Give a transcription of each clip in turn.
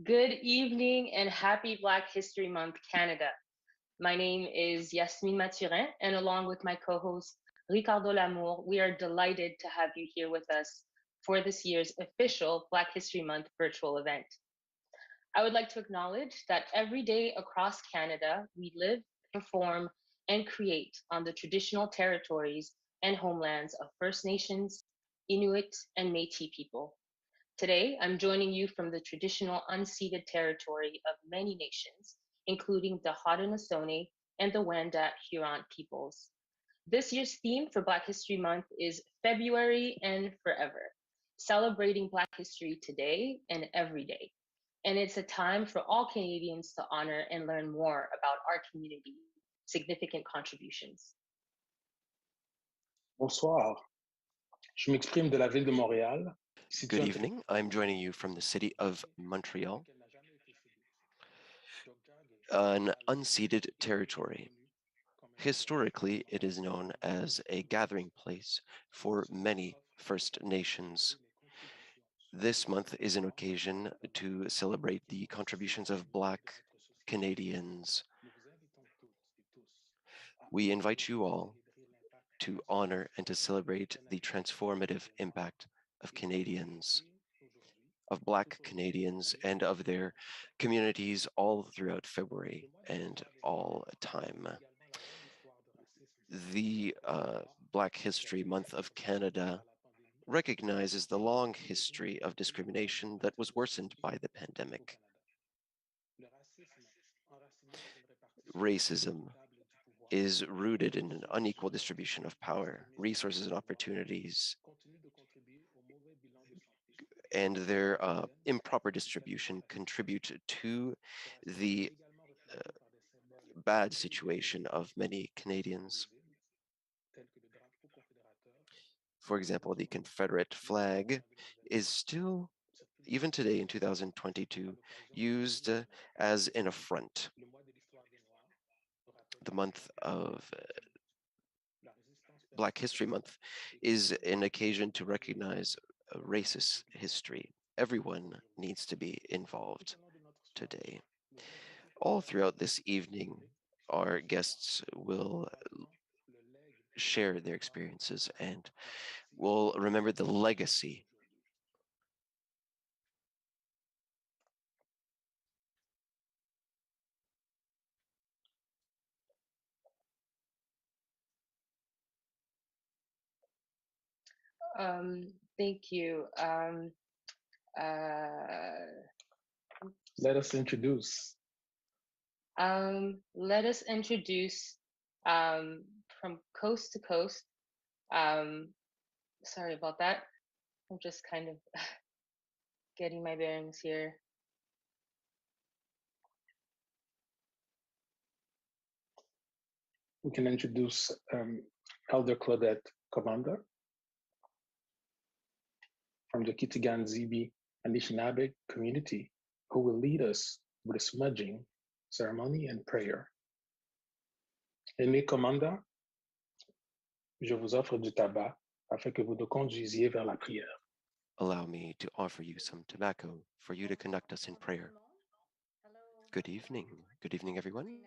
Good evening and happy Black History Month, Canada. My name is Yasmine Mathurin, and along with my co host Ricardo Lamour, we are delighted to have you here with us for this year's official Black History Month virtual event. I would like to acknowledge that every day across Canada, we live, perform, and create on the traditional territories and homelands of First Nations, Inuit, and Métis people. Today, I'm joining you from the traditional unceded territory of many nations, including the Haudenosaunee and the Wendat Huron peoples. This year's theme for Black History Month is February and Forever, celebrating Black history today and every day. And it's a time for all Canadians to honor and learn more about our community's significant contributions. Bonsoir, je m'exprime de la ville de Montréal. Good evening. I'm joining you from the city of Montreal, an unceded territory. Historically, it is known as a gathering place for many First Nations. This month is an occasion to celebrate the contributions of Black Canadians. We invite you all to honor and to celebrate the transformative impact of Canadians, of Black Canadians, and of their communities all throughout February and all time. The Black History Month of Canada recognizes the long history of discrimination that was worsened by the pandemic. Racism is rooted in an unequal distribution of power, resources, and opportunities, and their improper distribution contribute to the bad situation of many Canadians. For example, the Confederate flag is still, even today in 2022, used as an affront. The month of Black History Month is an occasion to recognize racist history. Everyone needs to be involved today. All throughout this evening, our guests will share their experiences and will remember the legacy. Thank you. Let us introduce. Let us introduce from coast to coast. Sorry about that. I'm just kind of getting my bearings here. We can introduce Elder Claudette Commander from the Kitigan Zibi Anishinaabe community, who will lead us with a smudging ceremony and prayer. Aimé Commander, je vous offre du tabac afin que vous nous conduisiez vers la prière. Allow me to offer you some tobacco for you to conduct us in prayer. Good evening. Good evening, everyone.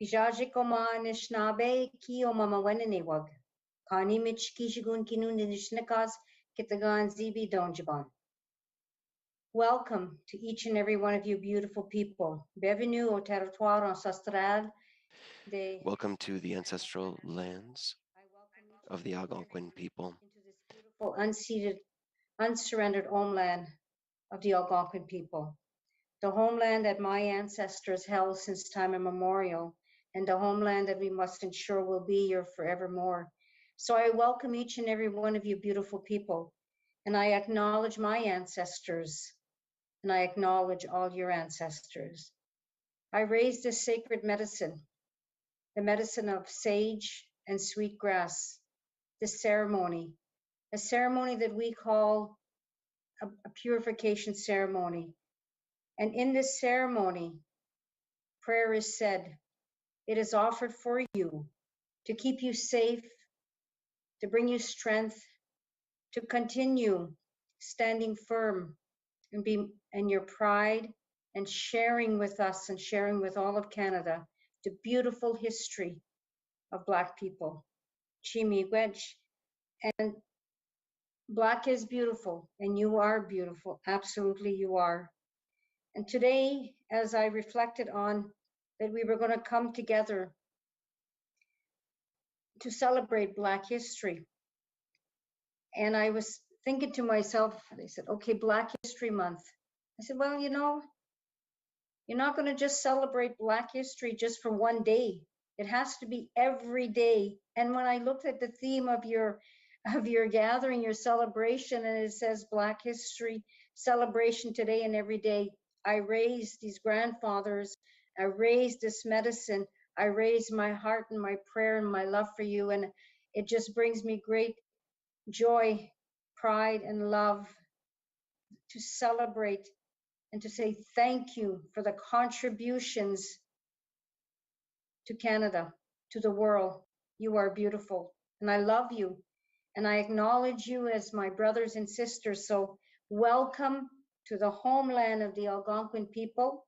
Ijaji koma Anishinaabe ki o mama wenenewag. Kani mich kishigun kinun Anishinakas kitagan zibi donjaban. Welcome to each and every one of you beautiful people. Bienvenue au territoire ancestral. Welcome to the ancestral lands of the Algonquin people. Into this beautiful, unceded, unsurrendered homeland of the Algonquin people. The homeland that my ancestors held since time immemorial, and the homeland that we must ensure will be here forevermore. So I welcome each and every one of you beautiful people, and I acknowledge my ancestors, and I acknowledge all your ancestors. I raise this sacred medicine, the medicine of sage and sweet grass, this ceremony, a ceremony that we call a purification ceremony. And in this ceremony, prayer is said. It is offered for you to keep you safe, to bring you strength, to continue standing firm and your pride and sharing with us and sharing with all of Canada the beautiful history of Black people. Chimi Wedge. And Black is beautiful, and you are beautiful. Absolutely, you are. And today, as I reflected on that we were going to come together to celebrate Black history, and I was thinking to myself, they said, okay, Black History Month. I said, well, you're not going to just celebrate Black history just for one day. It has to be every day. And when I looked at the theme of your gathering, your celebration, and it says Black history celebration today and every day, I raised these grandfathers, I raised this medicine, I raised my heart and my prayer and my love for you. And it just brings me great joy, pride, and love to celebrate and to say thank you for the contributions to Canada, to the world. You are beautiful, and I love you, and I acknowledge you as my brothers and sisters. So welcome to the homeland of the Algonquin people,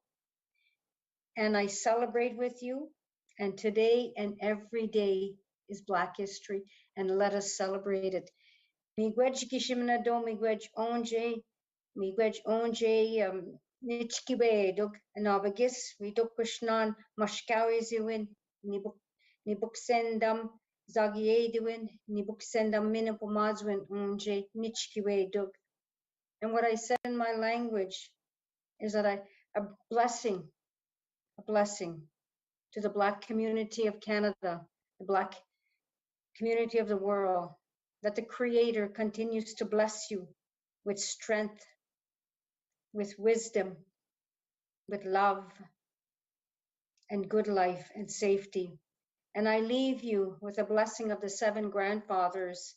and I celebrate with you. And today and every day is Black History, and let us celebrate it. Miigwech kishimna do miigwech onje nichkiwe dog anabagis we dog kushnan mashkawi ziwin nibuk sendam zagie diwin nibuk sendam minapomazwin onje nichkiwe dog. And what I said in my language is that a blessing to the Black community of Canada, the Black community of the world, that the Creator continues to bless you with strength, with wisdom, with love, and good life and safety. And I leave you with a blessing of the 7 grandfathers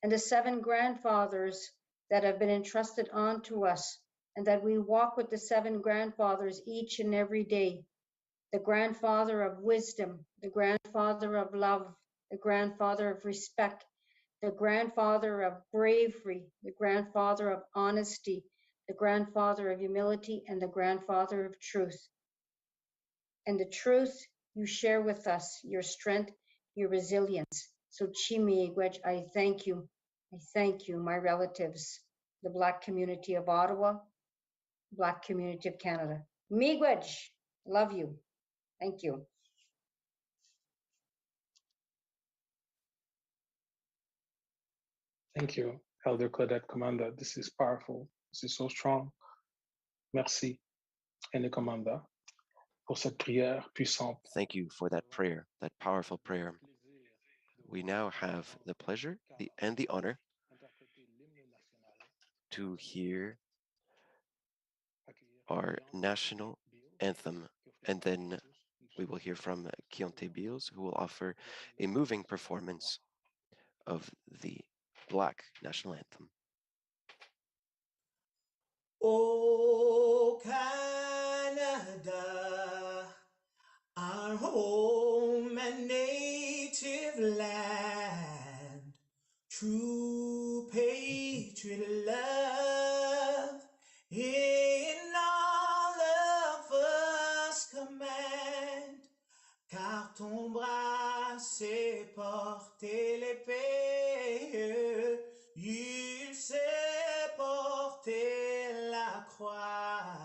and the 7 grandfathers that have been entrusted onto us, and that we walk with the 7 grandfathers each and every day. The grandfather of wisdom, the grandfather of love, the grandfather of respect, the grandfather of bravery, the grandfather of honesty, the grandfather of humility, and the grandfather of truth. And the truth you share with us, your strength, your resilience. So Chimi Igwech, I thank you. I thank you, my relatives, the Black community of Ottawa, Black community of Canada. Miigwech, love you. Thank you. Thank you, Elder Claudette Commanda. This is powerful. This is so strong. Merci, Aîné Commanda, pour cette prière puissante. Thank you for that prayer, that powerful prayer. We now have the pleasure and the honor to hear our national anthem, and then we will hear from Kionte Beals, who will offer a moving performance of the Black national anthem. Oh, Canada, our home and native land, true patriot love in all of us command, car ton bras sait porter l'épée, il sait porter la croix.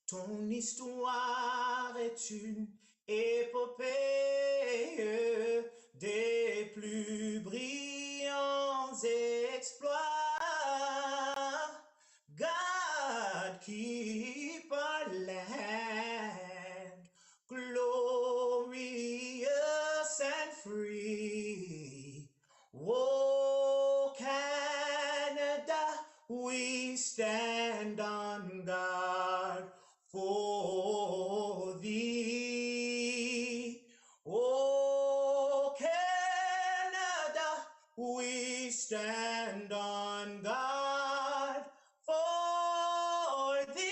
Ton histoire est une épopée des plus brillants exploits. God keep our land glorious and free. Oh, Canada, we stand on guard for thee. Oh, Canada, we stand on guard for thee.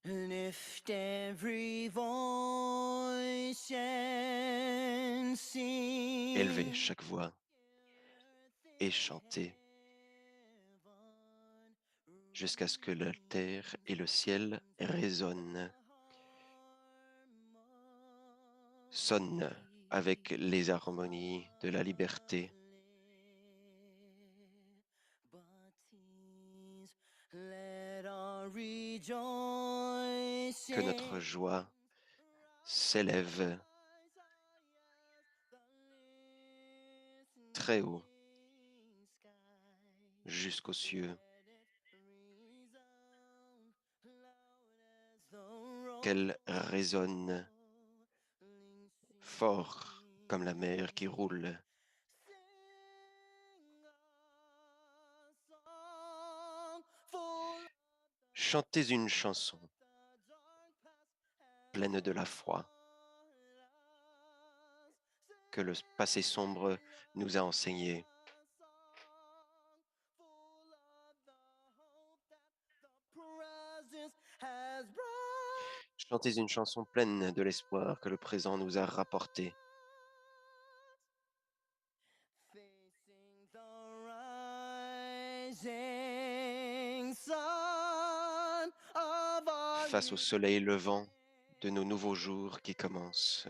Lift every voice and élever chaque voix et chanter jusqu'à ce que la terre et le ciel résonnent, sonnent avec les harmonies de la liberté. Que notre joie s'élève très haut jusqu'aux cieux, qu'elle résonne fort comme la mer qui roule. Chantez une chanson pleine de la foi que le passé sombre nous a enseigné. Chantez une chanson pleine de l'espoir que le présent nous a rapporté. Face au soleil levant de nos nouveaux jours qui commencent.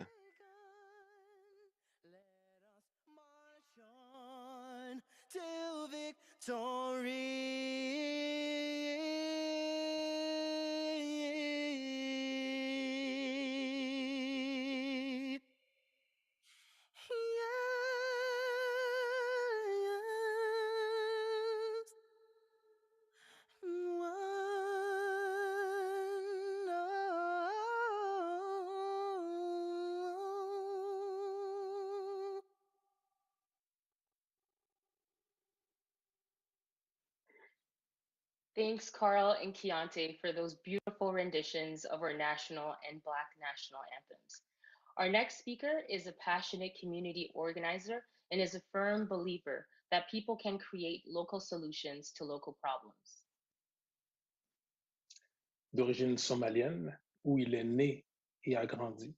Thanks, Carl and Keontae, for those beautiful renditions of our national and Black national anthems. Our next speaker is a passionate community organizer and is a firm believer that people can create local solutions to local problems. D'origine somalienne, où il est né et a grandi,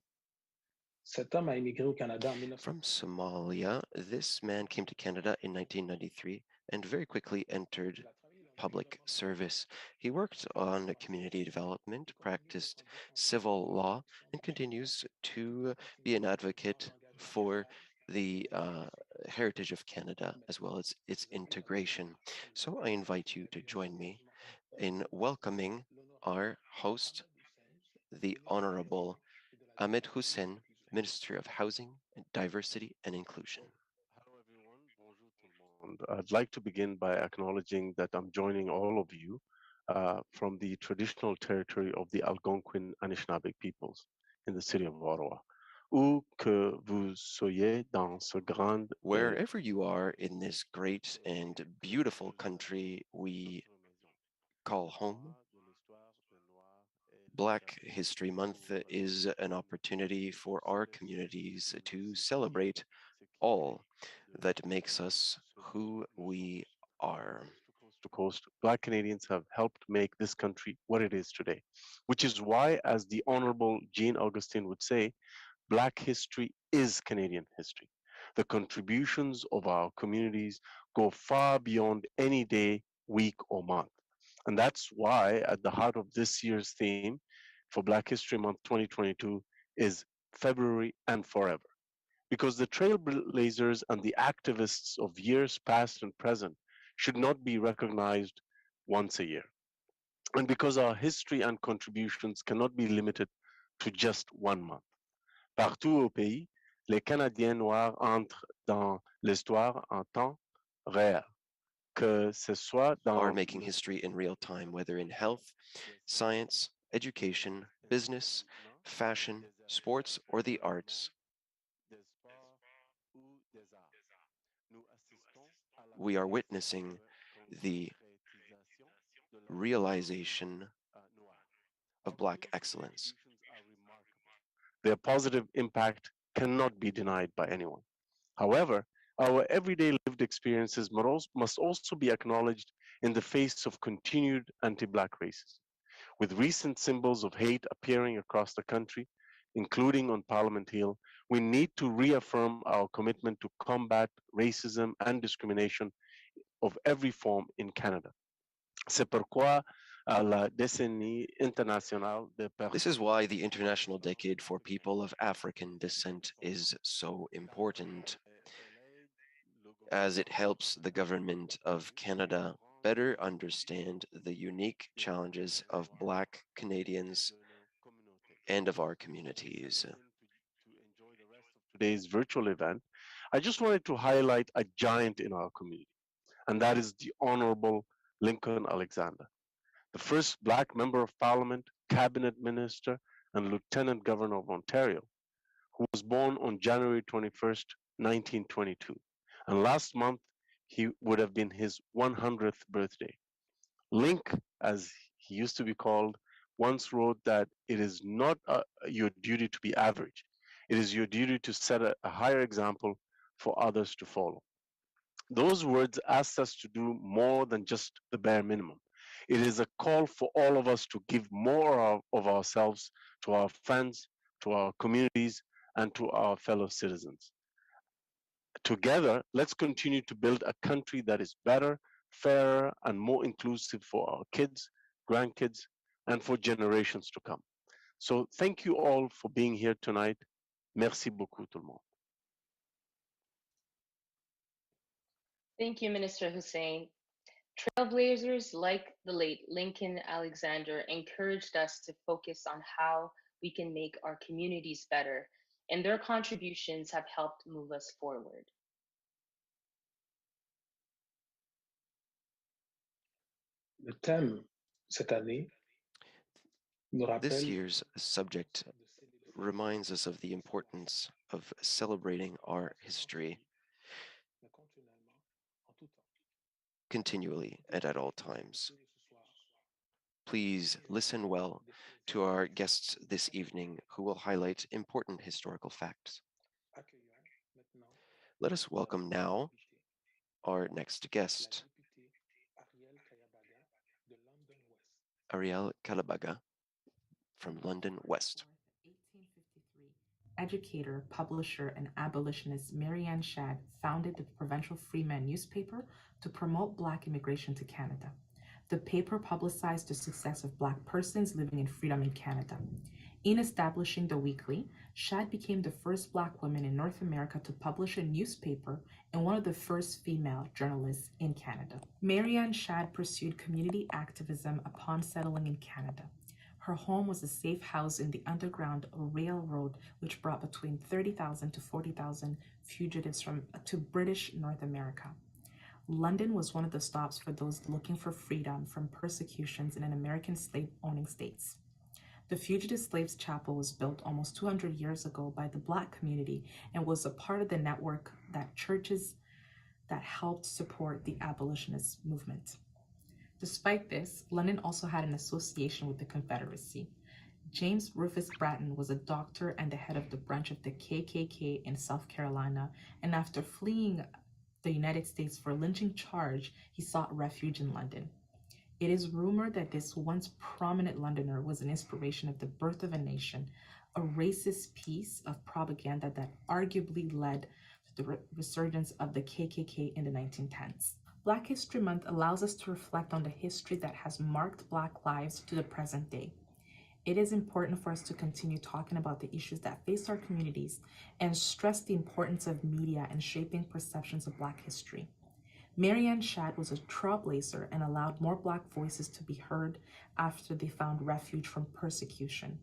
cet homme a émigré au Canada en 19... From Somalia, this man came to Canada in 1993 and very quickly entered public service. He worked on community development, practiced civil law, and continues to be an advocate for the heritage of Canada as well as its integration. So I invite you to join me in welcoming our host, the Honorable Ahmed Hussein, Minister of Housing, Diversity and Inclusion. Hello, everyone. Bonjour tout le monde. I'd like to begin by acknowledging that I'm joining all of you from the traditional territory of the Algonquin Anishinaabe peoples in the city of Ottawa. Où que vous soyez dans ce grand Wherever you are in this great and beautiful country we call home, Black History Month is an opportunity for our communities to celebrate all that makes us who we are. Coast to coast, Black Canadians have helped make this country what it is today, which is why, as the Honorable Jean Augustine would say, Black history is Canadian history. The contributions of our communities go far beyond any day, week, or month. And that's why, at the heart of this year's theme for Black History Month 2022 is February and Forever. Because the trailblazers and the activists of years past and present should not be recognized once a year. And because our history and contributions cannot be limited to just one month. Partout au pays, les Canadiens noirs entrent dans l'histoire en temps réel, que ce soit Are dans making history in real time, whether in health, science, education, business, fashion, sports, or the arts. des sports ou des arts. Nous assistons à la We are witnessing the concrétisation de la realization noire. of Black excellence. Contributions are remarkable. Their positive impact cannot be denied by anyone. However, our everyday lived experiences must also be acknowledged in the face of continued anti-Black racism. With recent symbols of hate appearing across the country, including on Parliament Hill, we need to reaffirm our commitment to combat racism and discrimination of every form in Canada. C'est pourquoi la décennie internationale de This is why the International Decade for People of African Descent is so important, as it helps the Government of Canada better understand the unique challenges of Black Canadians and of our communities. Today's virtual event, I just wanted to highlight a giant in our community, and that is the Honorable Lincoln Alexander, the first Black Member of Parliament, Cabinet Minister, and Lieutenant Governor of Ontario, who was born on January 21st, 1922. And last month, he would have been his 100th birthday. Link, as he used to be called, once wrote that it is not your duty to be average. It is your duty to set a higher example for others to follow. Those words asked us to do more than just the bare minimum. It is a call for all of us to give more of ourselves to our friends, to our communities, and to our fellow citizens. Together, let's continue to build a country that is better, fairer, and more inclusive for our kids, grandkids, and for generations to come. So thank you all for being here tonight. Merci beaucoup tout le monde. Thank you, Minister Hussein. Trailblazers like the late Lincoln Alexander encouraged us to focus on how we can make our communities better, and their contributions have helped move us forward. Le thème cette année nous This rappelle year's subject reminds us of the importance of celebrating our history continually and at all times. Please listen well to our guests this evening who will highlight important historical facts. Let us welcome now our next guest, Ariel Calabaga from London West. 1853, educator, publisher, and abolitionist Marianne Shadd founded the Provincial Freeman newspaper to promote Black immigration to Canada. The paper publicized the success of Black persons living in freedom in Canada. In establishing the weekly, Shadd became the first Black woman in North America to publish a newspaper and one of the first female journalists in Canada. Marianne Shadd pursued community activism upon settling in Canada. Her home was a safe house in the Underground Railroad, which brought between 30,000 to 40,000 fugitives to British North America. London was one of the stops for those looking for freedom from persecutions in an American slave-owning states. The Fugitive Slaves Chapel was built almost 200 years ago by the Black community and was a part of the network that churches that helped support the abolitionist movement. Despite this, London also had an association with the Confederacy. James Rufus Bratton was a doctor and the head of the branch of the KKK in South Carolina, and after fleeing the United States for a lynching charge, he sought refuge in London. It is rumored that this once prominent Londoner was an inspiration of the Birth of a Nation, a racist piece of propaganda that arguably led to the resurgence of the KKK in the 1910s. Black History Month allows us to reflect on the history that has marked Black lives to the present day. It is important for us to continue talking about the issues that face our communities and stress the importance of media in shaping perceptions of Black history. Marianne Shadd was a trailblazer and allowed more Black voices to be heard after they found refuge from persecution.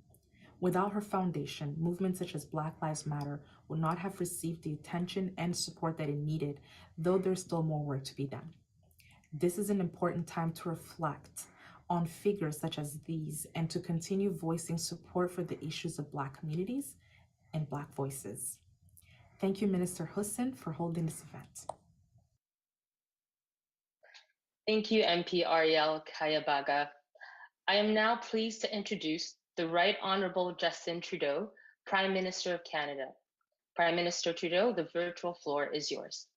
Without her foundation, movements such as Black Lives Matter would not have received the attention and support that it needed, though there's still more work to be done. This is an important time to reflect on figures such as these and to continue voicing support for the issues of Black communities and Black voices. Thank you, Minister Hussein, for holding this event. Thank you, MP Ariel Kayabaga. I am now pleased to introduce the Right Honorable Justin Trudeau, Prime Minister of Canada. Prime Minister Trudeau, the virtual floor is yours.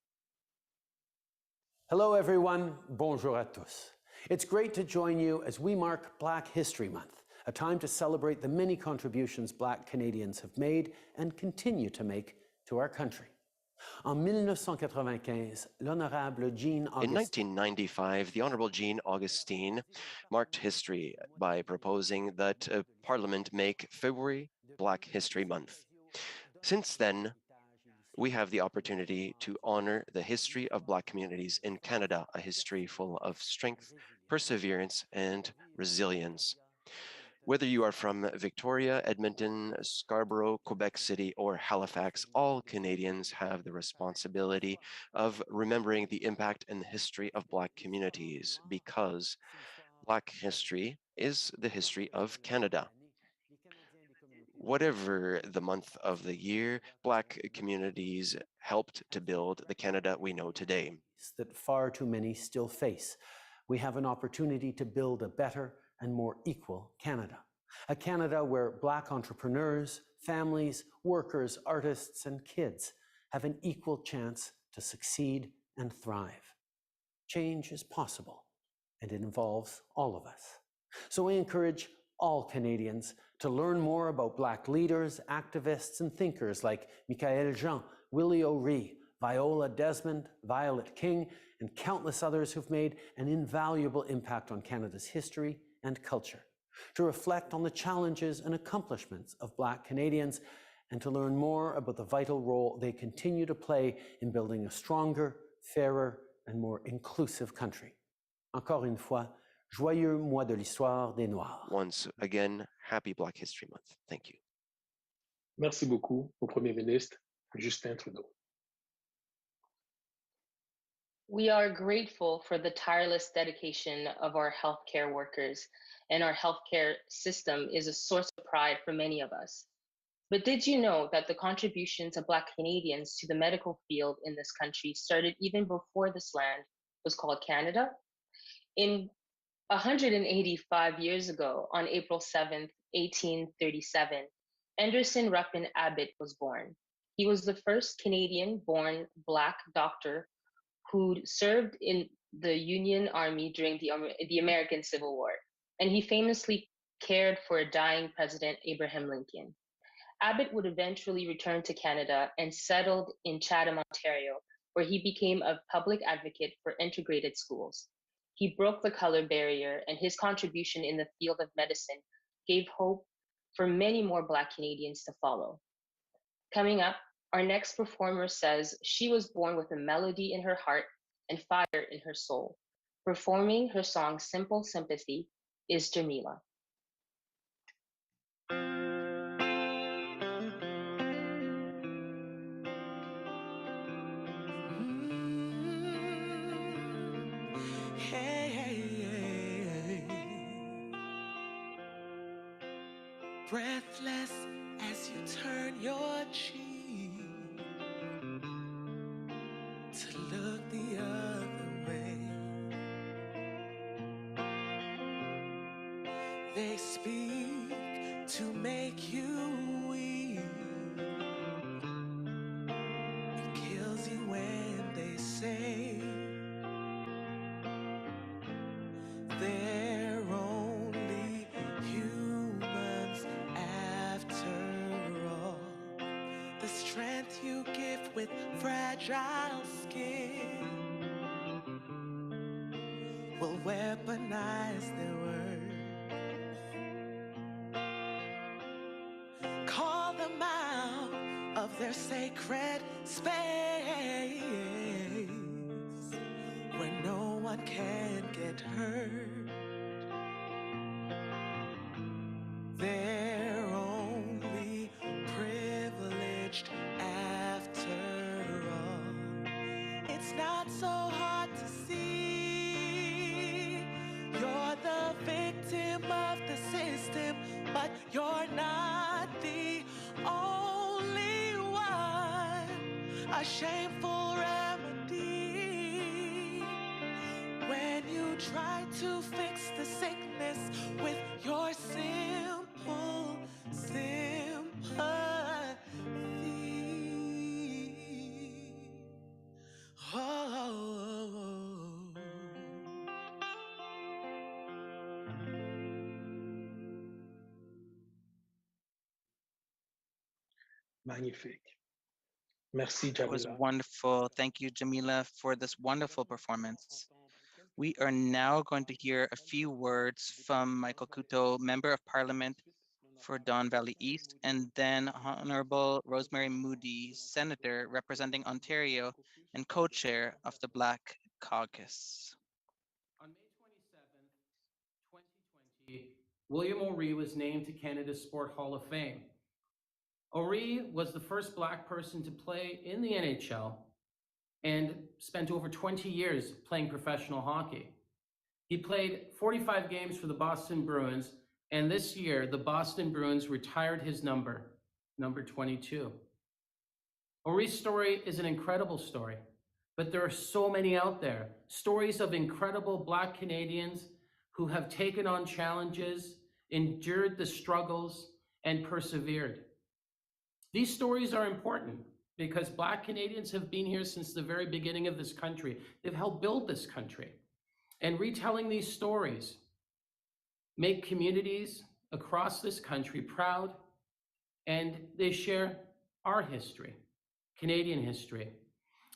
Hello, everyone. Bonjour à tous. It's great to join you as we mark Black History Month, a time to celebrate the many contributions Black Canadians have made and continue to make to our country. En 1995, l'honorable Jean Augustine. In 1995, the Honorable Jean Augustine marked history by proposing that Parliament make February Black History Month. Since then, we have the opportunity to honor the history of Black communities in Canada, a history full of strength, perseverance, and resilience. Whether you are from Victoria, Edmonton, Scarborough, Quebec City, or Halifax, all Canadians have the responsibility of remembering the impact and the history of Black communities, because Black history is the history of Canada. Whatever the month of the year, Black communities helped to build the Canada we know today. That far too many still face. We have an opportunity to build a better and more equal Canada. A Canada where Black entrepreneurs, families, workers, artists, and kids have an equal chance to succeed and thrive. Change is possible, and it involves all of us. So I encourage all Canadians to learn more about Black leaders, activists, and thinkers like Michael Jean, Willie O'Ree, Viola Desmond, Violet King, and countless others who've made an invaluable impact on Canada's history and culture, to reflect on the challenges and accomplishments of Black Canadians, and to learn more about the vital role they continue to play in building a stronger, fairer, and more inclusive country. Encore une fois, joyeux mois de l'histoire des Noirs. Once again, happy Black History Month. Thank you. Merci beaucoup au Premier ministre Justin Trudeau. We are grateful for the tireless dedication of our healthcare workers, and our healthcare system is a source of pride for many of us. But did you know that the contributions of Black Canadians to the medical field in this country started even before this land was called Canada? In 185 years ago, on April 7th, 1837, Anderson Ruffin Abbott was born. He was the first Canadian-born Black doctor who served in the Union Army during the American Civil War, and he famously cared for a dying President Abraham Lincoln. Abbott would eventually return to Canada and settled in Chatham, Ontario, where he became a public advocate for integrated schools. He broke the color barrier, and his contribution in the field of medicine gave hope for many more Black Canadians to follow. Coming up, our next performer says she was born with a melody in her heart and fire in her soul. Performing her song Simple Sympathy is Jamila. Breathless as you turn your cheek to look the other way, they speak to make you weak. It kills you when they say they're only humans after all. The strength you give with fragile skin will weaponize their words. Call them out of their sacred space where no one can get hurt. They're only privileged after all. It's not so hard to see. You're the victim of the system, but you're not the only one. A shameful remedy when you try to fix the sickness with your simple sympathy. magnifique. Merci, That was Jamila. wonderful. Thank you, Jamila, for this wonderful performance. We are now going to hear a few words from Michael Couto, Member of Parliament for Don Valley East, and then Honorable Rosemary Moody, Senator representing Ontario and co-chair of the Black Caucus. On May 27th, 2020, William O'Ree was named to Canada's Sport Hall of Fame. O'Ree was the first Black person to play in the NHL and spent over 20 years playing professional hockey. He played 45 games for the Boston Bruins, and this year, the Boston Bruins retired his number 22. O'Ree's story is an incredible story, but there are so many out there. Stories of incredible Black Canadians who have taken on challenges, endured the struggles, and persevered. These stories are important because Black Canadians have been here since the very beginning of this country. They've helped build this country. And retelling these stories make communities across this country proud, and they share our history, Canadian history.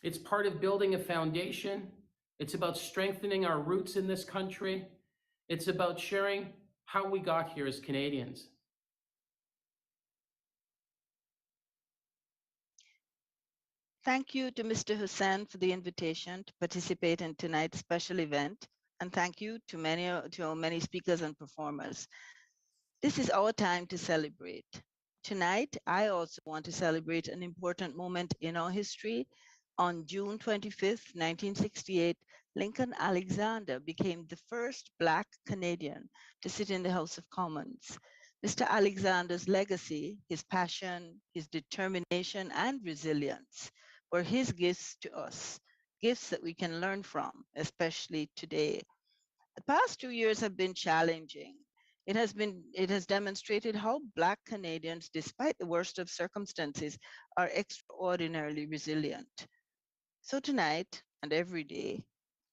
It's part of building a foundation. It's about strengthening our roots in this country. It's about sharing how we got here as Canadians. Thank you to Mr. Hussain for the invitation to participate in tonight's special event, and thank you to our many speakers and performers. This is our time to celebrate. Tonight, I also want to celebrate an important moment in our history. On June 25th, 1968, Lincoln Alexander became the first Black Canadian to sit in the House of Commons. Mr. Alexander's legacy, his passion, his determination, and resilience were his gifts to us, gifts that we can learn from, especially today. The past 2 years have been challenging. It has demonstrated how Black Canadians, despite the worst of circumstances, are extraordinarily resilient. So tonight and every day,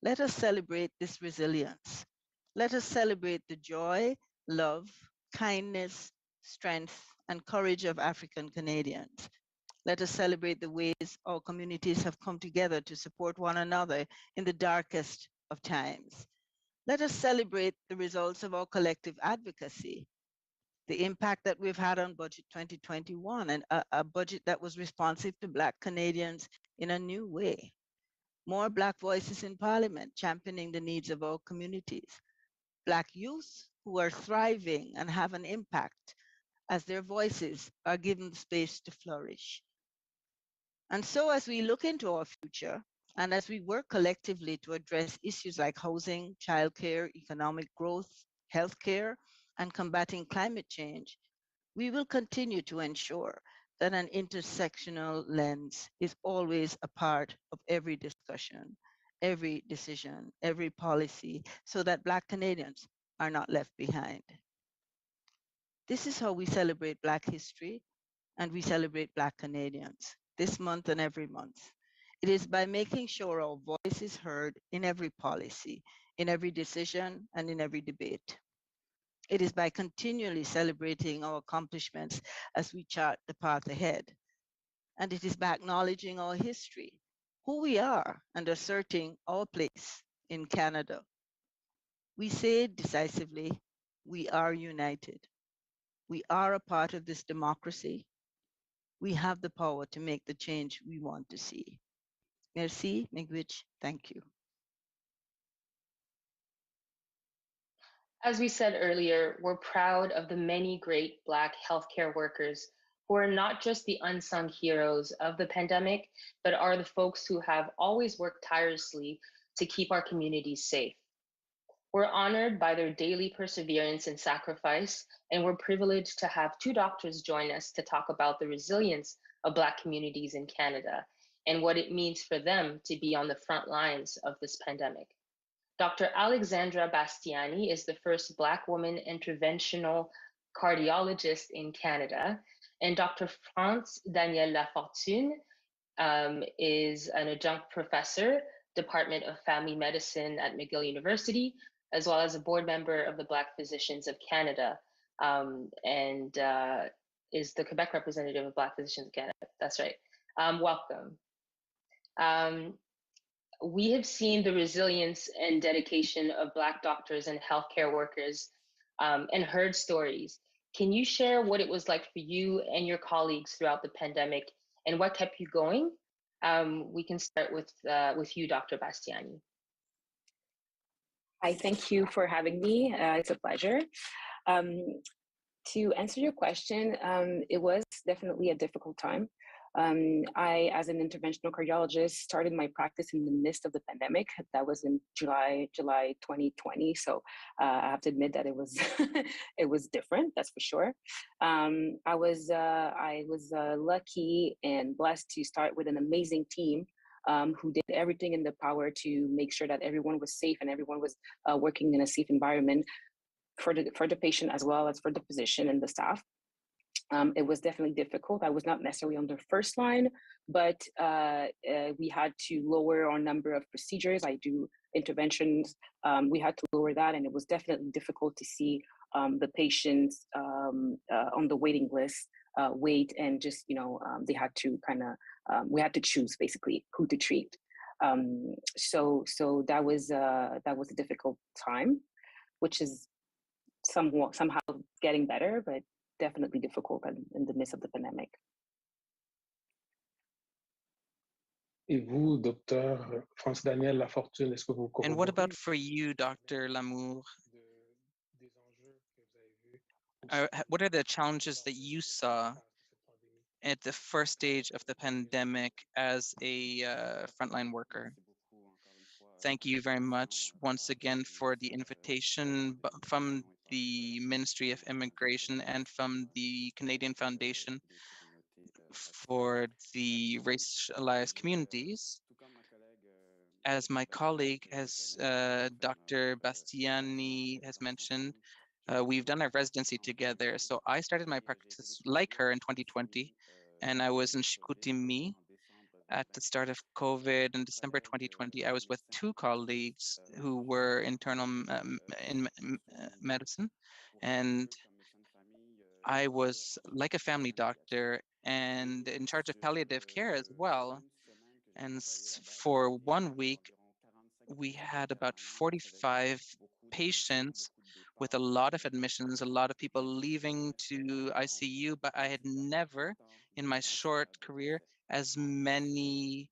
let us celebrate this resilience. Let us celebrate the joy, love, kindness, strength, and courage of African Canadians. Let us celebrate the ways our communities have come together to support one another in the darkest of times. Let us celebrate the results of our collective advocacy, the impact that we've had on Budget 2021, and a budget that was responsive to Black Canadians in a new way. More Black voices in Parliament championing the needs of our communities. Black youth who are thriving and have an impact as their voices are given space to flourish. And so as we look into our future, and as we work collectively to address issues like housing, childcare, economic growth, healthcare, and combating climate change, we will continue to ensure that an intersectional lens is always a part of every discussion, every decision, every policy, so that Black Canadians are not left behind. This is how we celebrate Black history, and we celebrate Black Canadians this month and every month. It is by making sure our voice is heard in every policy, in every decision, and in every debate. It is by continually celebrating our accomplishments as we chart the path ahead. And it is by acknowledging our history, who we are, and asserting our place in Canada. We say decisively, we are united. We are a part of this democracy. We have the power to make the change we want to see. Merci, Miigwech, thank you. As we said earlier, we're proud of the many great Black healthcare workers who are not just the unsung heroes of the pandemic, but are the folks who have always worked tirelessly to keep our communities safe. We're honored by their daily perseverance and sacrifice, and we're privileged to have two doctors join us to talk about the resilience of Black communities in Canada and what it means for them to be on the front lines of this pandemic. Dr. Alexandra Bastiani is the first Black woman interventional cardiologist in Canada, and Dr. France Danielle Lafortune is an adjunct professor, Department of Family Medicine at McGill University, as well as a board member of the Black Physicians of Canada. is the Quebec representative of Black Physicians Canada. That's right. Welcome. We have seen the resilience and dedication of Black doctors and healthcare workers and heard stories. Can you share what it was like for you and your colleagues throughout the pandemic and what kept you going? We can start with you, Dr. Bastiani. Hi, thank you for having me. It's a pleasure. To answer your question, it was definitely a difficult time. I, as an interventional cardiologist, started my practice in the midst of the pandemic. That was in July 2020. So I have to admit that it was it was different. That's for sure. I was lucky and blessed to start with an amazing team who did everything in their power to make sure that everyone was safe and everyone was working in a safe environment for the patient as well as for the physician and the staff. It was definitely difficult. I was not necessarily on the first line, but we had to lower our number of procedures. I do interventions. We had to lower that, and it was definitely difficult to see the patients on the waiting list wait, and just they had to we had to choose basically who to treat. So that was a difficult time, which is somehow getting better, but definitely difficult in the midst of the pandemic. Et vous, docteur France Daniel Lafortune, est-ce que vous corroborez? And what about for you, Dr. Lamour? What are the challenges that you saw at the first stage of the pandemic as a frontline worker? Thank you very much once again for the invitation from the Ministry of Immigration and from the Canadian Foundation for the racialized communities. As my colleague, as Dr. Bastiani has mentioned, we've done our residency together. So I started my practice like her in 2020, and I was in Chicoutimi at the start of COVID in December 2020. I was with two colleagues who were internal in medicine, and I was like a family doctor and in charge of palliative care as well. And for 1 week, we had about 45 patients with a lot of admissions, a lot of people leaving to ICU, but I had never in my short career as many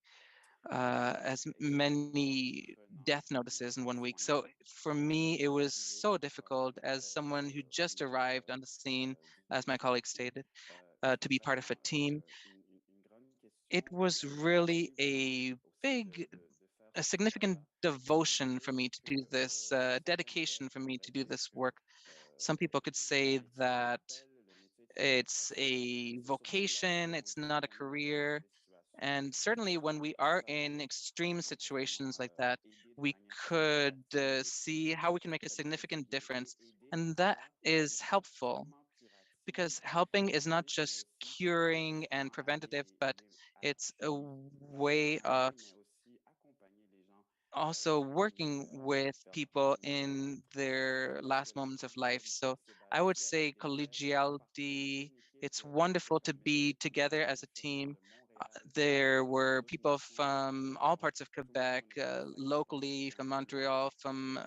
death notices in 1 week. So for me, it was so difficult as someone who just arrived on the scene, as my colleague stated, to be part of a team. It was really a significant devotion for me to do this, dedication for me to do this work. Some people could say that it's a vocation, it's not a career. And certainly when we are in extreme situations like that, we could see how we can make a significant difference. And that is helpful because helping is not just curing and preventative, but it's a way of also working with people in their last moments of life. So I would say collegiality, it's wonderful to be together as a team. There were people from all parts of Quebec, locally, from Montreal, from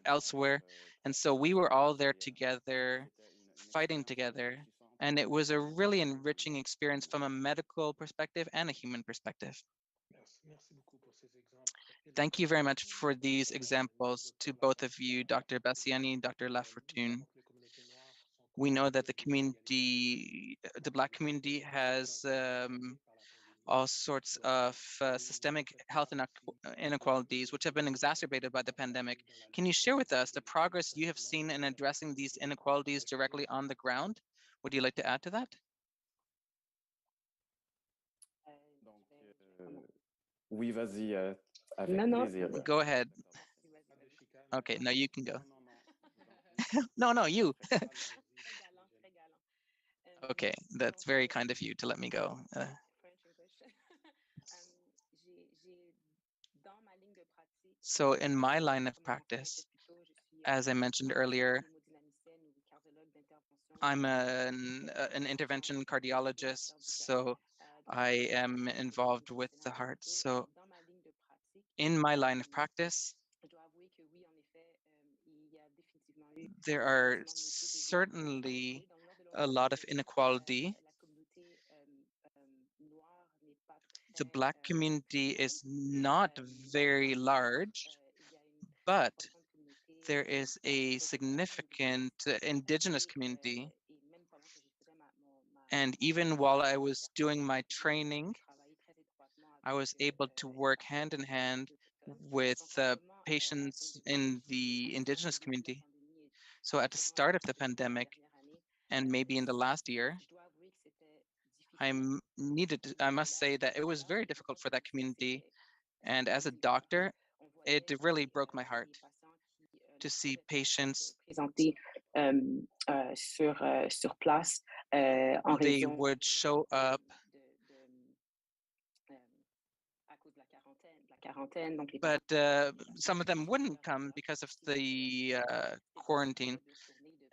elsewhere. And so we were all there together, fighting together. And it was a really enriching experience from a medical perspective and a human perspective. Thank you very much for these examples to both of you, Dr. Bassiani and Dr. Lafortune. We know that the community, the Black community has all sorts of systemic health inequalities, which have been exacerbated by the pandemic. Can you share with us the progress you have seen in addressing these inequalities directly on the ground? Would you like to add to that? Oui, vas-y, avec No. plaisir. Go ahead. Okay, now you can go. No, you. Okay, that's very kind of you to let me go. So in my line of practice, as I mentioned earlier, I'm an intervention cardiologist, so I am involved with the heart. So in my line of practice, there are certainly a lot of inequality. The Black community is not very large, but there is a significant indigenous community. And even while I was doing my training, I was able to work hand in hand with patients in the indigenous community. So at the start of the pandemic, and maybe in the last year, I must say that it was very difficult for that community. And as a doctor, it really broke my heart to see patients. Sur place en They raison would show up, but some of them wouldn't come because of the quarantine.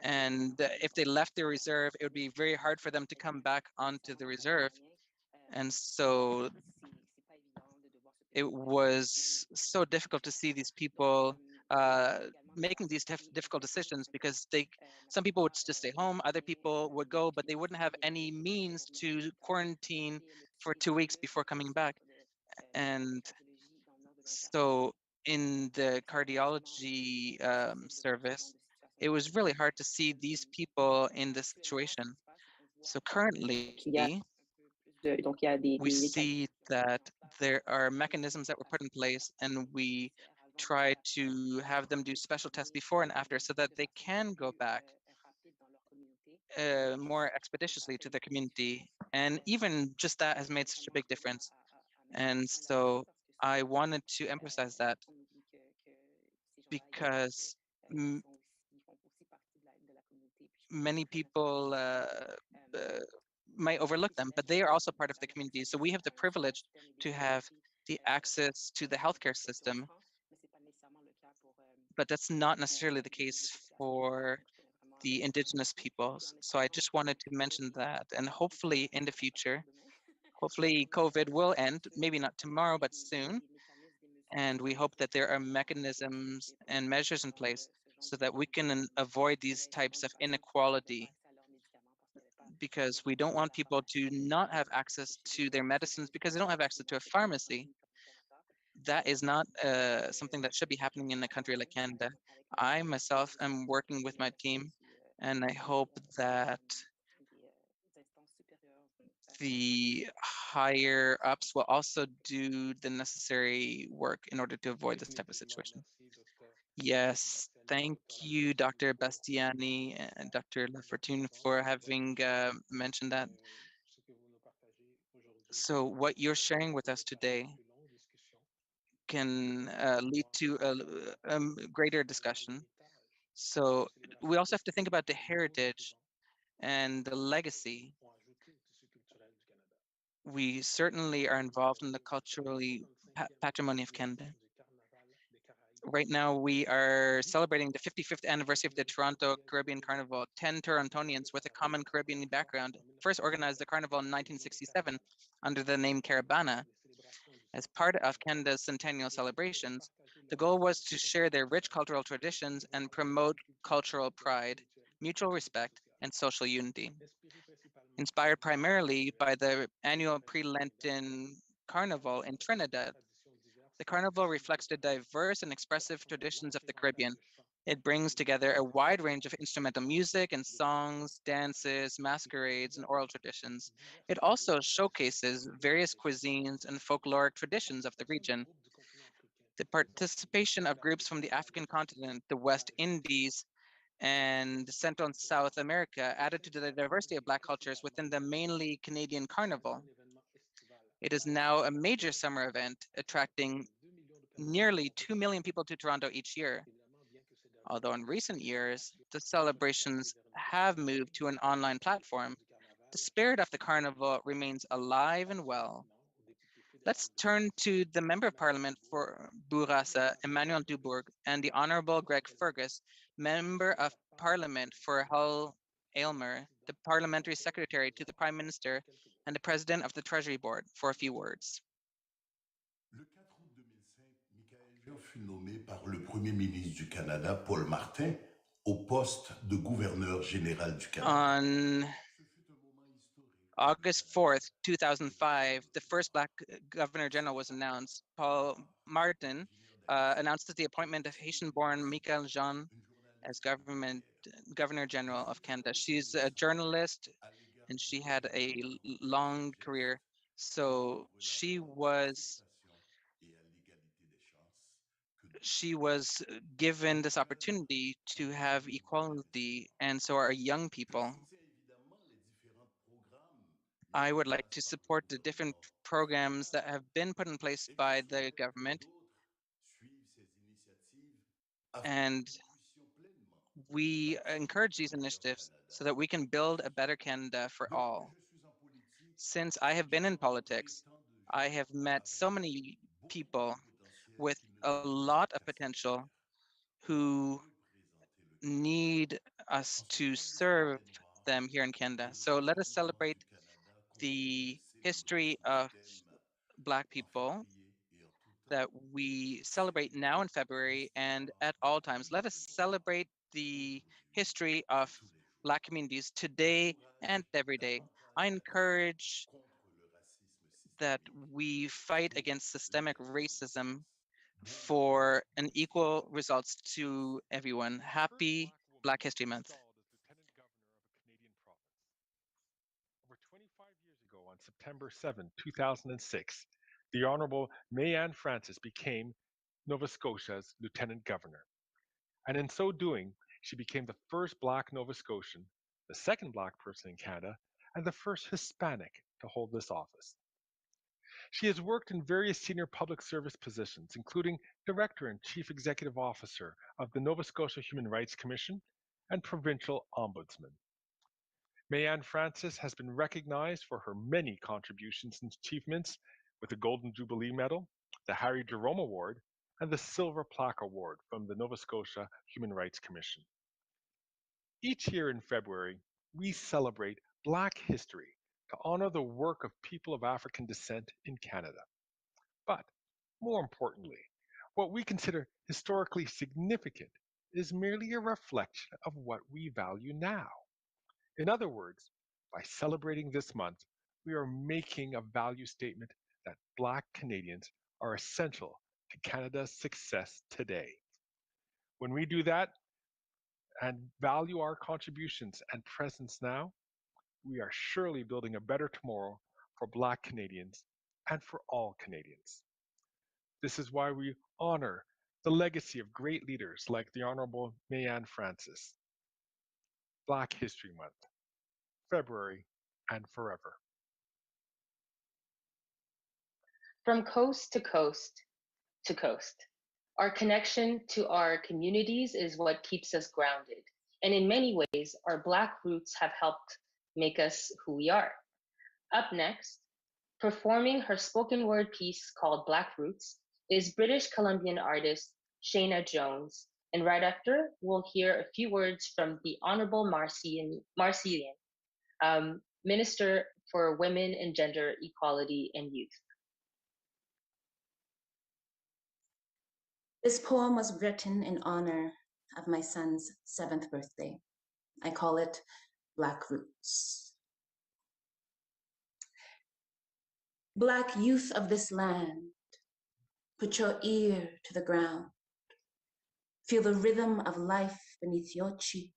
And if they left the reserve, it would be very hard for them to come back onto the reserve. And so it was so difficult to see these people making these difficult decisions, because some people would just stay home, other people would go, but they wouldn't have any means to quarantine for 2 weeks before coming back. And so in the cardiology service, it was really hard to see these people in this situation. So currently, donc il y a we see that there are mechanisms that were put in place, and we try to have them do special tests before and after so that they can go back more expeditiously to the community. And even just that has made such a big difference. And so I wanted to emphasize that, because many people might overlook them, but they are also part of the community. So we have the privilege to have the access to the healthcare system, but that's not necessarily the case for the indigenous peoples. So I just wanted to mention that, and hopefully in the future, hopefully COVID will end, maybe not tomorrow, but soon. And we hope that there are mechanisms and measures in place so that we can avoid these types of inequality, because we don't want people to not have access to their medicines because they don't have access to a pharmacy. That is not something that should be happening in a country like Canada. I myself am working with my team, and I hope that the higher ups will also do the necessary work in order to avoid this type of situation. Yes, thank you, Dr. Bastiani and Dr. Lafortune, for having mentioned that. So what you're sharing with us today can lead to a greater discussion. So we also have to think about the heritage and the legacy. We certainly are involved in the culturally patrimony of Canada. Right now, we are celebrating the 55th anniversary of the Toronto Caribbean Carnival. 10 Torontonians with a common Caribbean background first organized the carnival in 1967 under the name Caravana. As part of Canada's centennial celebrations, the goal was to share their rich cultural traditions and promote cultural pride, mutual respect, and social unity. Inspired primarily by the annual pre-Lenten carnival in Trinidad, the carnival reflects the diverse and expressive traditions of the Caribbean. It brings together a wide range of instrumental music and songs, dances, masquerades, and oral traditions. It also showcases various cuisines and folkloric traditions of the region. The participation of groups from the African continent, the West Indies, and Central and South America added to the diversity of Black cultures within the mainly Canadian carnival. It is now a major summer event, attracting nearly 2 million people to Toronto each year. Although in recent years, the celebrations have moved to an online platform, the spirit of the carnival remains alive and well. Let's turn to the Member of Parliament for Bourassa, Emmanuel Dubourg, and the Honourable Greg Fergus, Member of Parliament for Hull Aylmer, the Parliamentary Secretary to the Prime Minister and the President of the Treasury Board, for a few words. Le 4 août 2005, Michael Jean fut nommé par le Premier ministre du Canada, Paul Martin, au poste de gouverneur général du Canada. On August 4th, 2005, the first Black Governor General was announced. Paul Martin announced the appointment of Haitian-born Michael Jean as Governor General of Canada. She's a journalist and she had a long career. So she was given this opportunity to have equality, and so are young people. I would like to support the different programs that have been put in place by the government, and we encourage these initiatives so that we can build a better Canada for all. Since I have been in politics, I have met so many people with a lot of potential who need us to serve them here in Canada. So let us celebrate the history of Black people that we celebrate now in February and at all times. Let us celebrate the history of Black communities today and every day. I encourage that we fight against systemic racism for an equal results to everyone. Happy Black History Month. Over 25 years ago, on September 7, 2006, the Honorable Mayanne Francis became Nova Scotia's Lieutenant Governor. And in so doing, she became the first Black Nova Scotian, the second Black person in Canada, and the first Hispanic to hold this office. She has worked in various senior public service positions, including Director and Chief Executive Officer of the Nova Scotia Human Rights Commission and Provincial Ombudsman. Mayanne Francis has been recognized for her many contributions and achievements with the Golden Jubilee Medal, the Harry Jerome Award, and the Silver Plaque Award from the Nova Scotia Human Rights Commission. Each year in February, we celebrate Black history to honor the work of people of African descent in Canada. But more importantly, what we consider historically significant is merely a reflection of what we value now. In other words, by celebrating this month, we are making a value statement that Black Canadians are essential to Canada's success today. When we do that and value our contributions and presence now, we are surely building a better tomorrow for Black Canadians and for all Canadians. This is why we honor the legacy of great leaders like the Honorable Mayanne Francis. Black History Month, February and forever. From coast to coast to coast, our connection to our communities is what keeps us grounded. And in many ways, our Black roots have helped make us who we are. Up next, performing her spoken word piece called Black Roots is British Columbian artist Shayna Jones. And right after, we'll hear a few words from the Honorable Marcelian, Minister for Women and Gender Equality and Youth. This poem was written in honor of my son's 7th birthday. I call it Black Roots. Black youth of this land, put your ear to the ground. Feel the rhythm of life beneath your cheek.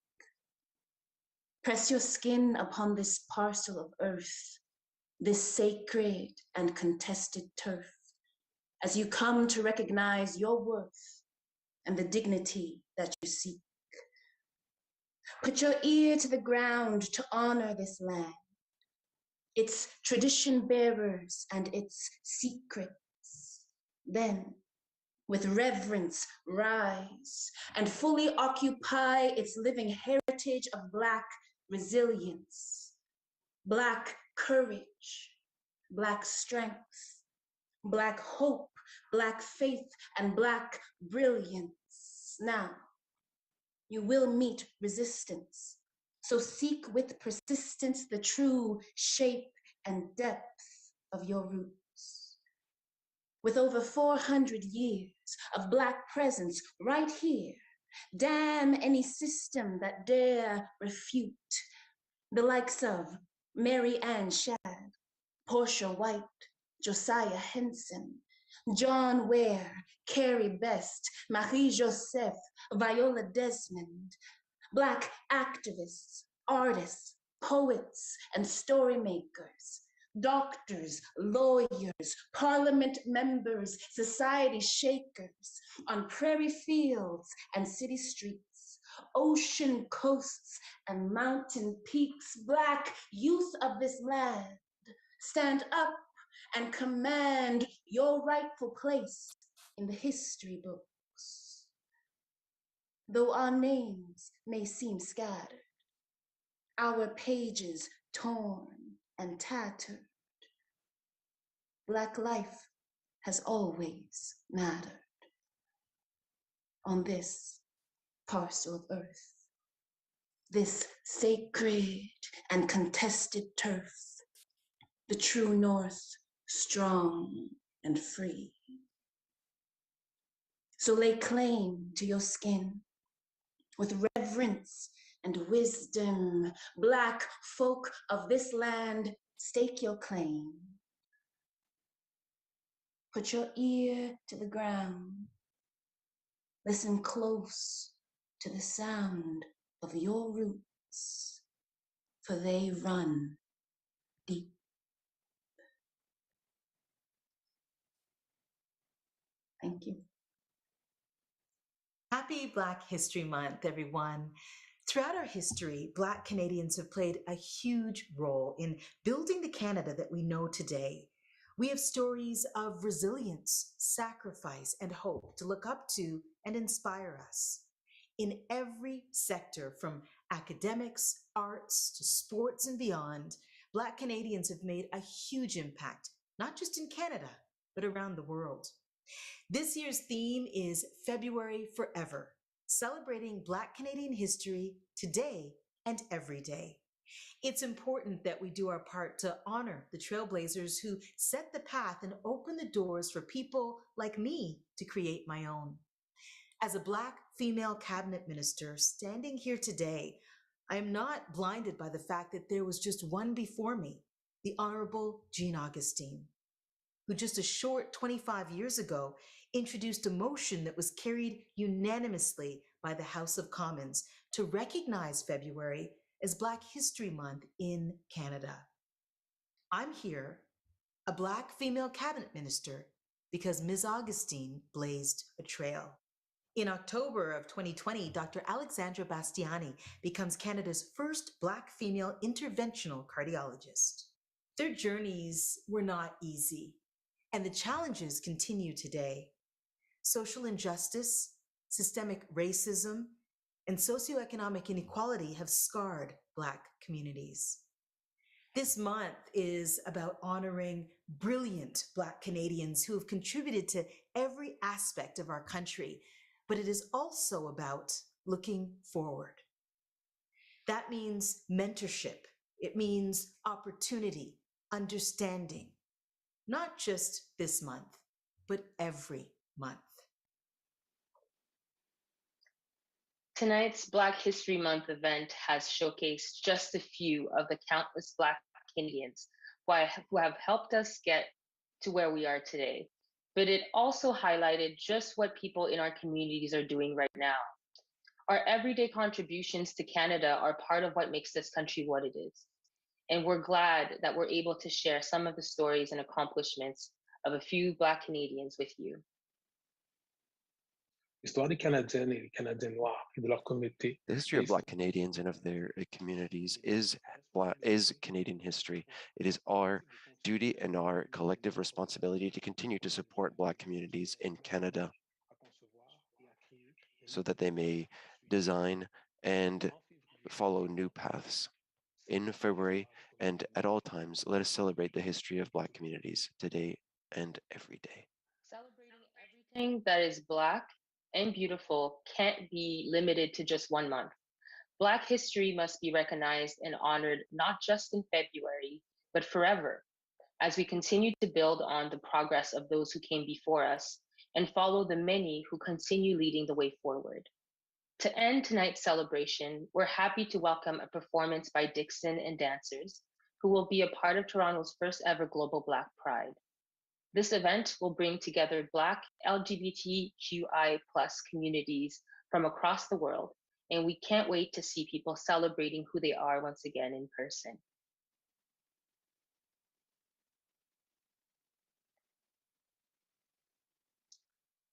Press your skin upon this parcel of earth, this sacred and contested turf, as you come to recognize your worth and the dignity that you seek. Put your ear to the ground to honor this land, its tradition bearers and its secrets. Then, with reverence, rise and fully occupy its living heritage of Black resilience, Black courage, Black strength, Black hope, Black faith, and Black brilliance. Now, you will meet resistance, So seek with persistence the true shape and depth of your roots. With over 400 years of Black presence right here, damn any system that dare refute. The likes of Mary Ann Shadd, Portia White, Josiah Henson, John Ware, Carrie Best, Marie Joseph, Viola Desmond, Black activists, artists, poets, and story makers, doctors, lawyers, parliament members, society shakers, on prairie fields and city streets, ocean coasts and mountain peaks, Black youth of this land, stand up and command your rightful place in the history books. Though our names may seem scattered, our pages torn and tattered, Black life has always mattered on this parcel of earth, this sacred and contested turf, the true North, strong and free. So lay claim to your skin with reverence and wisdom. Black folk of this land, stake your claim. Put your ear to the ground. Listen close to the sound of your roots, for they run deep. Thank you. Happy Black History Month, everyone. Throughout our history, Black Canadians have played a huge role in building the Canada that we know today. We have stories of resilience, sacrifice, and hope to look up to and inspire us. In every sector, from academics, arts, to sports and beyond, Black Canadians have made a huge impact, not just in Canada, but around the world. This year's theme is February Forever, celebrating Black Canadian history today and every day. It's important that we do our part to honor the trailblazers who set the path and open the doors for people like me to create my own. As a Black female cabinet minister standing here today, I am not blinded by the fact that there was just one before me, the Honorable Jean Augustine, who just a short 25 years ago introduced a motion that was carried unanimously by the House of Commons to recognize February as Black History Month in Canada. I'm here, a Black female cabinet minister, because Ms. Augustine blazed a trail. In October of 2020, Dr. Alexandra Bastiani becomes Canada's first Black female interventional cardiologist. Their journeys were not easy, and the challenges continue today. Social injustice, systemic racism, and socioeconomic inequality have scarred Black communities. This month is about honoring brilliant Black Canadians who have contributed to every aspect of our country, but it is also about looking forward. That means mentorship. It means opportunity, understanding, not just this month, but every month. Tonight's Black History Month event has showcased just a few of the countless Black Canadians who have helped us get to where we are today. But it also highlighted just what people in our communities are doing right now. Our everyday contributions to Canada are part of what makes this country what it is. And we're glad that we're able to share some of the stories and accomplishments of a few Black Canadians with you. L'histoire des Canadiennes et des Canadiens noirs et de leur communauté. The history of Black Canadians and of their communities is Canadian history. It is our duty and our collective responsibility to continue to support Black communities in Canada so that they may design and follow new paths. In February and at all times, let us celebrate the history of Black communities today and every day. Celebrating everything that is Black and beautiful can't be limited to just one month. Black history must be recognized and honored not just in February, but forever, as we continue to build on the progress of those who came before us and follow the many who continue leading the way forward. To end tonight's celebration, we're happy to welcome a performance by Dixon and dancers, who will be a part of Toronto's first ever Global Black Pride. This event will bring together Black LGBTQI+ communities from across the world, and we can't wait to see people celebrating who they are once again in person.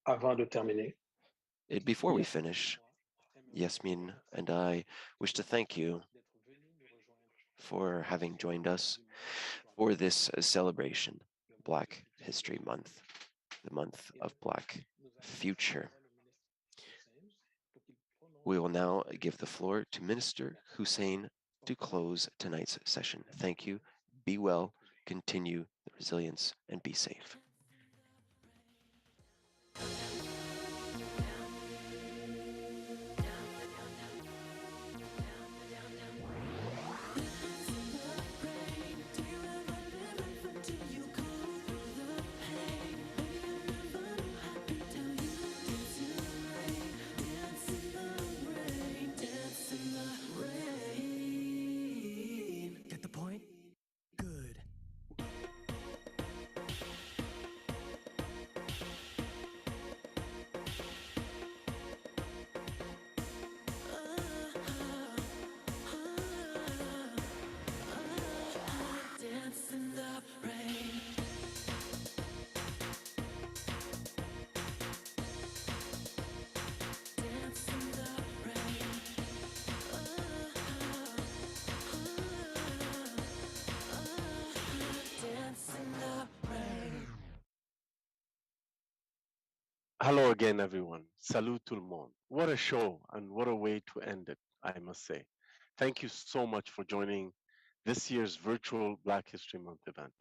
Avant de terminer, Before we finish, Yasmin and I wish to thank you for having joined us for this celebration, Black History Month, the month of Black Future. We will now give the floor to Minister Hussein to close tonight's session. Thank you. Be well, continue the resilience, and be safe. Get the point? Good. Dance in the rain. Dance in the rain. Dance in the rain. Hello again, everyone. Salut tout le monde. What a show and what a way to end it, I must say. Thank you so much for joining this year's virtual Black History Month event.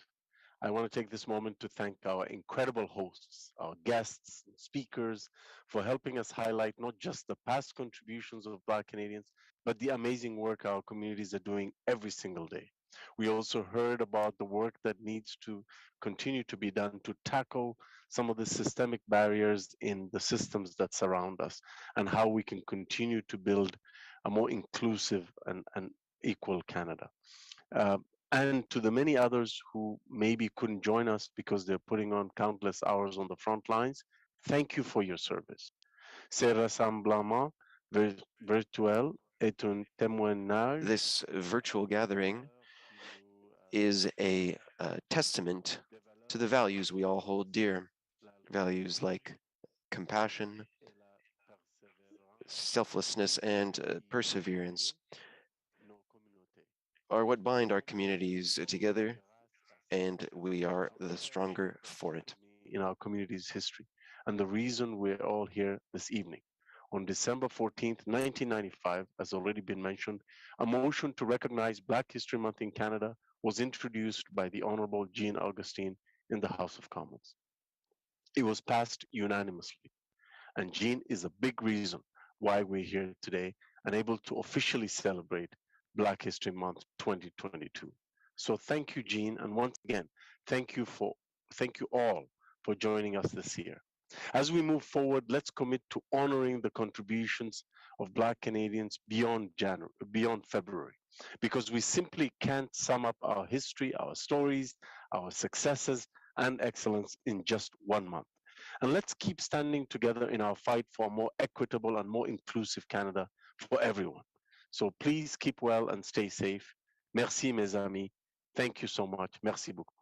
I want to take this moment to thank our incredible hosts, our guests, and speakers for helping us highlight not just the past contributions of Black Canadians, but the amazing work our communities are doing every single day. We also heard about the work that needs to continue to be done to tackle some of the systemic barriers in the systems that surround us and how we can continue to build a more inclusive and equal Canada. And to the many others who maybe couldn't join us because they're putting on countless hours on the front lines, thank you for your service. Ce rassemblement virtuel est un témoignage. This virtual gathering is a testament to the values we all hold dear, values like compassion, selflessness, and perseverance are what bind our communities together, and we are the stronger for it. In our community's history, and the reason we're all here this evening. On December 14th, 1995, as already been mentioned, a motion to recognize Black History Month in Canada was introduced by the Honorable Jean Augustine in the House of Commons. It was passed unanimously, and Jean is a big reason why we're here today and able to officially celebrate Black History Month 2022. So thank you, Jean, and once again, thank you all for joining us this year. As we move forward, let's commit to honoring the contributions of Black Canadians beyond February, because we simply can't sum up our history, our stories, our successes, and excellence in just 1 month. And let's keep standing together in our fight for a more equitable and more inclusive Canada for everyone. So please keep well and stay safe. Merci, mes amis. Thank you so much. Merci beaucoup.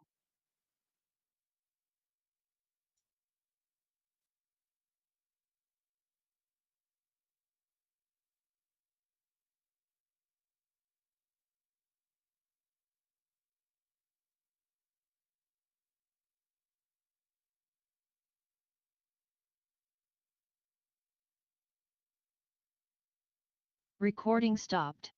Recording stopped.